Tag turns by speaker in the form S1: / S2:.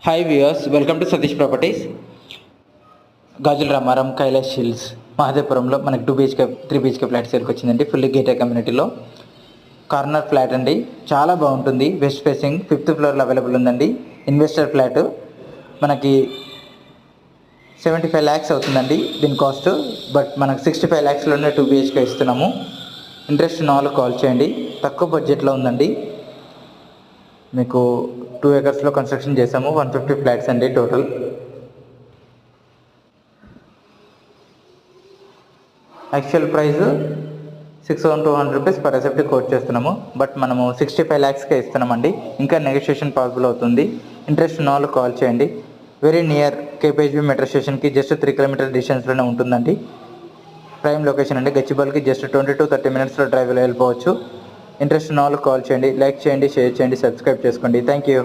S1: Hi viewers, welcome to Satish properties. Gajula Ramaram, Kailash hills, మహదేపురంలో మనకి 2 BHK 3 BHK flat సేల్కి వచ్చిందండి. ఫుల్లీ గేటెడ్ కమ్యూనిటీలో కార్నర్ ఫ్లాట్ అండి. చాలా బాగుంటుంది. వెస్ట్ ఫేసింగ్ 5th ఫ్లోర్లో అవైలబుల్ ఉందండి. ఇన్వెస్టర్ ఫ్లాట్ మనకి 75 lakhs అవుతుందండి దీని కాస్ట్. బట్ మనకు 65 lakhsలోనే 2 BHK ఇస్తున్నాము. ఇంట్రెస్ట్ ఉన్న వాళ్ళు కాల్ చేయండి. తక్కువ బడ్జెట్లో ఉందండి. మీకు 2 acresలో కన్స్ట్రక్షన్ చేసాము. 150 ఫ్లాట్స్ అండి total. Actual price 6,200 rupees per SFT quote చేస్తున్నాము. బట్ మనము 65 lakhsకే ఇస్తున్నామండి. ఇంకా నెగోషియేషన్ పాసిబుల్ అవుతుంది. ఇంట్రెస్ట్ ఉన్న వాళ్ళు కాల్ చేయండి. వెరీ నియర్ KPHB మెట్రో స్టేషన్కి జస్ట్ 3 km డిస్టెన్స్లోనే ఉంటుందండి. ప్రైమ్ లొకేషన్ అండి. గచ్చిబౌలికి జస్ట్ 20 to 30 minutesలో డ్రైవ్లో వెళ్ళిపోవచ్చు. ఇంట్రెస్ట్ ఉన్న వాళ్ళు కాల్ చేయండి. లైక్ చేయండి, షేర్ చేయండి, సబ్స్క్రైబ్ చేసుకోండి. Thank you.